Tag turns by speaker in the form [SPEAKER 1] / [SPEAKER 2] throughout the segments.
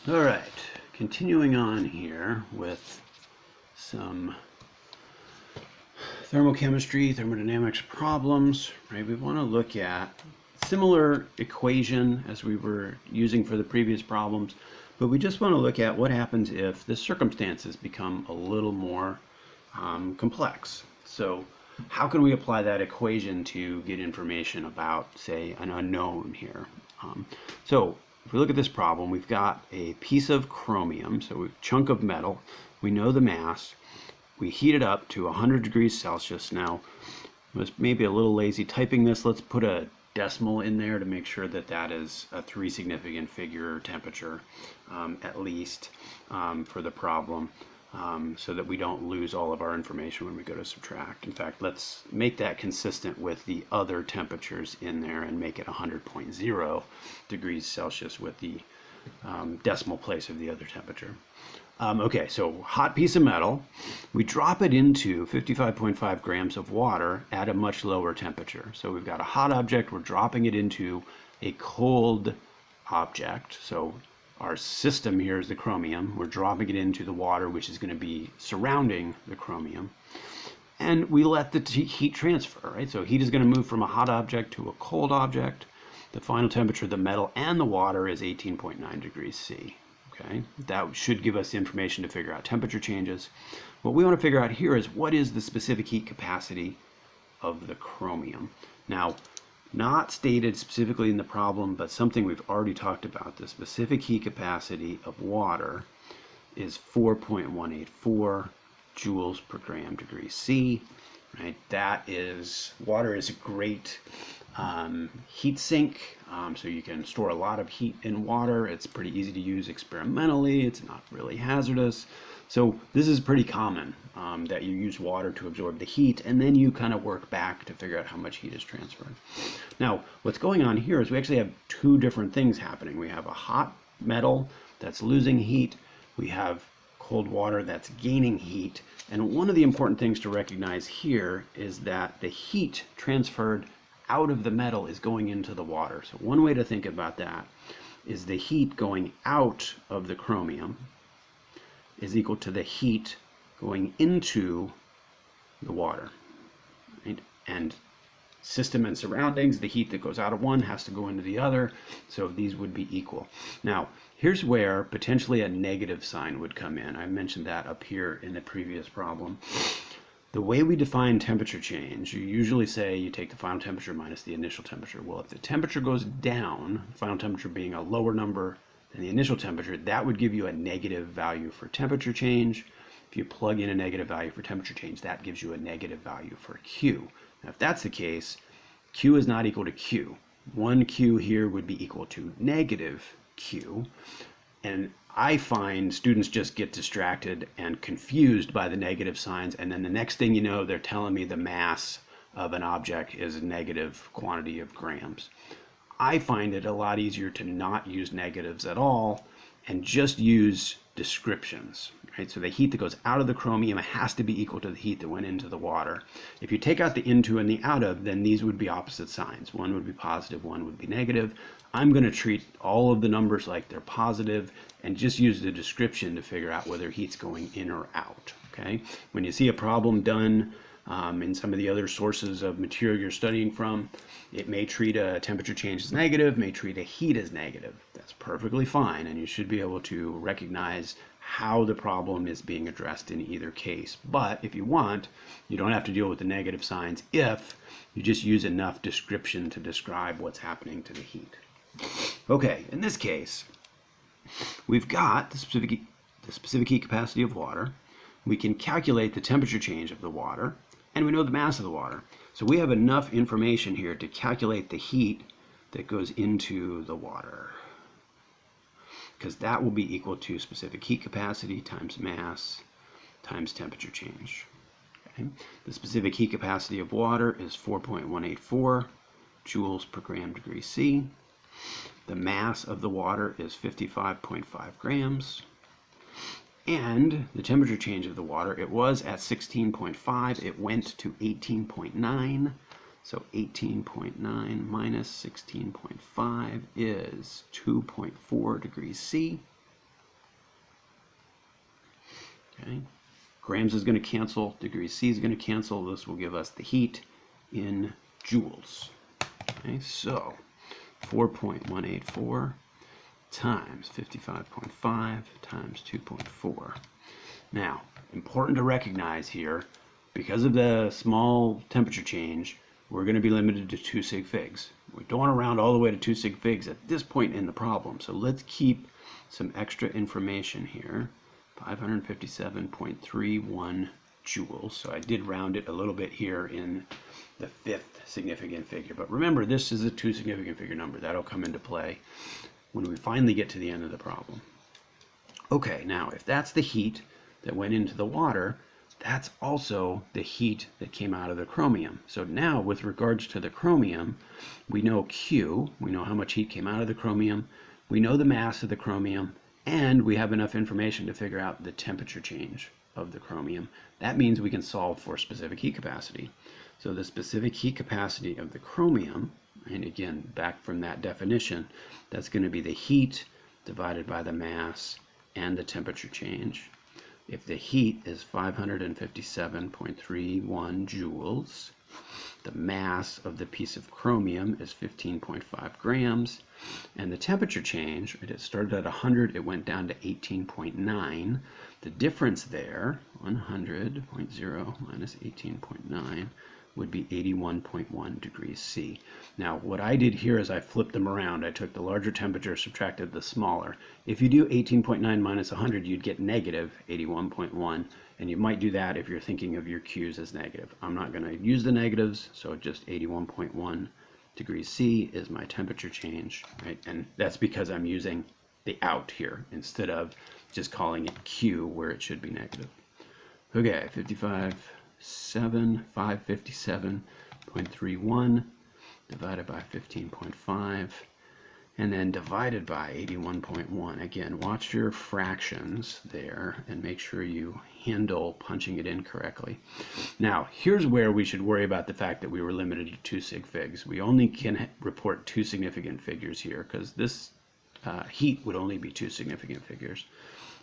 [SPEAKER 1] All right, continuing on here with some thermochemistry, thermodynamics problems, right? We want to look at similar equation as we were using for the previous problems, but we just want to look at what happens if the circumstances become a little more complex. So how can we apply that equation to get information about, say, an unknown here? So if we look at this problem, we've got a piece of chromium, so a chunk of metal. We know the mass. We heat it up to 100 degrees Celsius. Now, I was maybe a little lazy typing this. Let's put a decimal in there to make sure that that is a 3 significant figure temperature, at least, for the problem. So that we don't lose all of our information when we go to subtract. In fact, let's make that consistent with the other temperatures in there and make it 100.0 degrees Celsius with the decimal place of the other temperature. Okay, so hot piece of metal, we drop it into 55.5 grams of water at a much lower temperature. So we've got a hot object, we're dropping it into a cold object. So our system here is the chromium. We're dropping it into the water, which is going to be surrounding the chromium. And we let the heat transfer, right? So heat is going to move from a hot object to a cold object. The final temperature of the metal and the water is 18.9 degrees C. Okay, that should give us information to figure out temperature changes. What we want to figure out here is what is the specific heat capacity of the chromium. Now, not stated specifically in the problem, but something we've already talked about. The specific heat capacity of water is 4.184 joules per gram degree C. Right? That is, water is a great heat sink, so you can store a lot of heat in water. It's pretty easy to use experimentally. It's not really hazardous. So this is pretty common, that you use water to absorb the heat, and then you kind of work back to figure out how much heat is transferred. Now, what's going on here is we actually have two different things happening. We have a hot metal that's losing heat. We have cold water that's gaining heat. And one of the important things to recognize here is that the heat transferred out of the metal is going into the water. So one way to think about that is the heat going out of the chromium is equal to the heat going into the water. Right? And system and surroundings, the heat that goes out of one has to go into the other, so these would be equal. Now, here's where potentially a negative sign would come in. I mentioned that up here in the previous problem. The way we define temperature change, you usually say you take the final temperature minus the initial temperature. Well, if the temperature goes down, the final temperature being a lower number than the initial temperature, that would give you a negative value for temperature change. If you plug in a negative value for temperature change, that gives you a negative value for Q. Now, if that's the case, Q is not equal to Q. 1Q here would be equal to negative Q. And I find students just get distracted and confused by the negative signs, and then the next thing you know, they're telling me the mass of an object is a negative quantity of grams. I find it a lot easier to not use negatives at all and just use descriptions. Right? So the heat that goes out of the chromium has to be equal to the heat that went into the water. If you take out the into and the out of, then these would be opposite signs. One would be positive, one would be negative. I'm going to treat all of the numbers like they're positive and just use the description to figure out whether heat's going in or out. Okay? When you see a problem done in some of the other sources of material you're studying from, it may treat a temperature change as negative, may treat a heat as negative. That's perfectly fine, and you should be able to recognize how the problem is being addressed in either case. But if you want, you don't have to deal with the negative signs if you just use enough description to describe what's happening to the heat. Okay, in this case, we've got the specific heat capacity of water. We can calculate the temperature change of the water, and we know the mass of the water. So we have enough information here to calculate the heat that goes into the water, because that will be equal to specific heat capacity times mass times temperature change. Okay? The specific heat capacity of water is 4.184 joules per gram degree C. The mass of the water is 55.5 grams. And the temperature change of the water, it was at 16.5, it went to 18.9. So 18.9 minus 16.5 is 2.4 degrees C. Okay, grams is going to cancel, degrees C is going to cancel. This will give us the heat in joules. Okay, so 4.184 times 55.5 times 2.4. Now, important to recognize here, because of the small temperature change, we're going to be limited to 2 sig figs. We don't want to round all the way to 2 sig figs at this point in the problem. So let's keep some extra information here. 557.31 joules. So I did round it a little bit here in the 5th significant figure. But remember, this is a 2 significant figure number. That'll come into play when we finally get to the end of the problem. Okay, now if that's the heat that went into the water, that's also the heat that came out of the chromium. So now with regards to the chromium, we know Q, we know how much heat came out of the chromium, we know the mass of the chromium, and we have enough information to figure out the temperature change of the chromium. That means we can solve for specific heat capacity. So the specific heat capacity of the chromium, and again, back from that definition, that's going to be the heat divided by the mass and the temperature change. If the heat is 557.31 joules, the mass of the piece of chromium is 15.5 grams, and the temperature change, right, it started at 100, it went down to 18.9. The difference there, 100.0 minus 18.9, would be 81.1 degrees C. Now, what I did here is I flipped them around. I took the larger temperature, subtracted the smaller. If you do 18.9 minus 100, you'd get negative 81.1, and you might do that if you're thinking of your Q's as negative. I'm not going to use the negatives, so just 81.1 degrees C is my temperature change, right? And that's because I'm using the out here instead of just calling it Q where it should be negative. Okay, 557.31 divided by 15.5 and then divided by 81.1. Again, watch your fractions there and make sure you handle punching it in correctly. Now, here's where we should worry about the fact that we were limited to 2 sig figs. We only can report 2 significant figures here because this heat would only be 2 significant figures.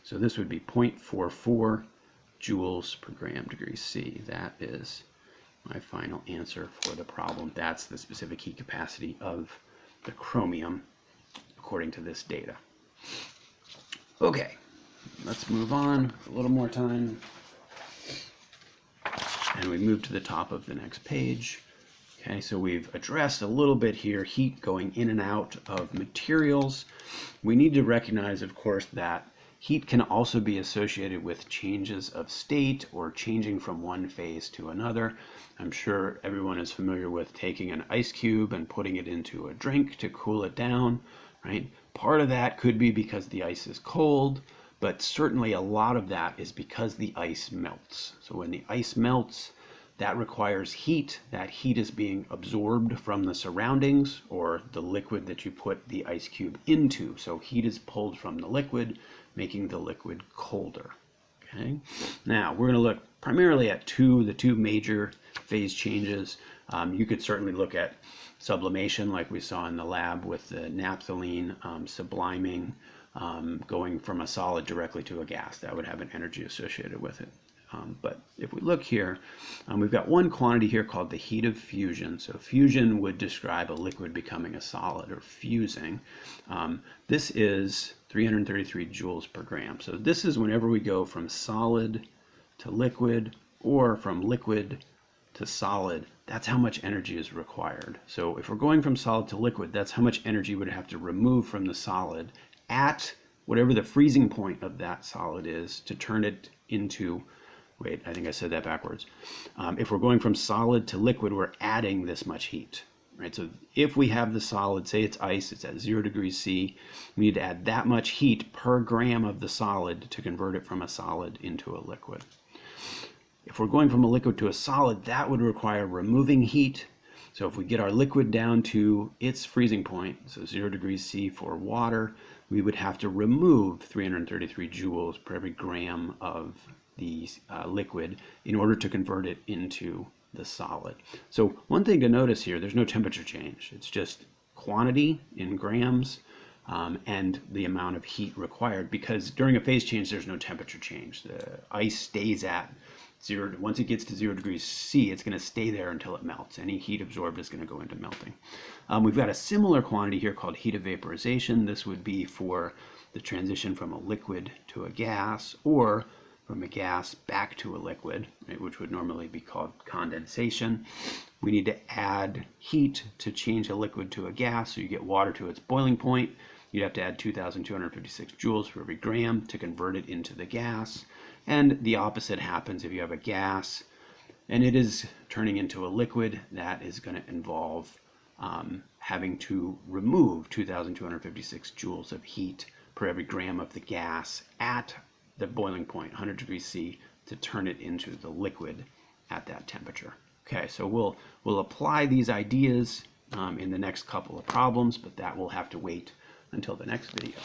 [SPEAKER 1] So this would be 0.44 joules per gram degree C. That is my final answer for the problem. That's the specific heat capacity of the chromium according to this data. Okay, let's move on a little more time. And we move to the top of the next page. Okay, so we've addressed a little bit here, heat going in and out of materials. We need to recognize, of course, that heat can also be associated with changes of state or changing from one phase to another. I'm sure everyone is familiar with taking an ice cube and putting it into a drink to cool it down, right? Part of that could be because the ice is cold, but certainly a lot of that is because the ice melts. So when the ice melts, that requires heat. That heat is being absorbed from the surroundings or the liquid that you put the ice cube into. So heat is pulled from the liquid, making the liquid colder. Okay. Now we're going to look primarily at the two major phase changes. You could certainly look at sublimation like we saw in the lab with the naphthalene subliming, going from a solid directly to a gas. That would have an energy associated with it. But if we look here, we've got one quantity here called the heat of fusion. So fusion would describe a liquid becoming a solid or fusing. This is 333 joules per gram. So this is whenever we go from solid to liquid or from liquid to solid, that's how much energy is required. So if we're going from solid to liquid, that's how much energy we'd have to remove from the solid at whatever the freezing point of that solid is to turn it into, wait, I think I said that backwards. If we're going from solid to liquid, we're adding this much heat, right? So if we have the solid, say it's ice, it's at 0 degrees C, we need to add that much heat per gram of the solid to convert it from a solid into a liquid. If we're going from a liquid to a solid, that would require removing heat. So if we get our liquid down to its freezing point, so 0 degrees C for water, we would have to remove 333 joules per every gram of the liquid in order to convert it into the solid. So one thing to notice here, there's no temperature change. It's just quantity in grams and the amount of heat required, because during a phase change there's no temperature change. The ice stays at zero. Once it gets to 0 degrees C, it's going to stay there until it melts. Any heat absorbed is going to go into melting. We've got a similar quantity here called heat of vaporization. This would be for the transition from a liquid to a gas, or from a gas back to a liquid, right, which would normally be called condensation. We need to add heat to change a liquid to a gas, so you get water to its boiling point. You'd have to add 2,256 joules for every gram to convert it into the gas. And the opposite happens if you have a gas and it is turning into a liquid. That is going to involve having to remove 2,256 joules of heat per every gram of the gas at the boiling point, 100 degrees C, to turn it into the liquid at that temperature. Okay, so we'll apply these ideas in the next couple of problems, but that will have to wait until the next video.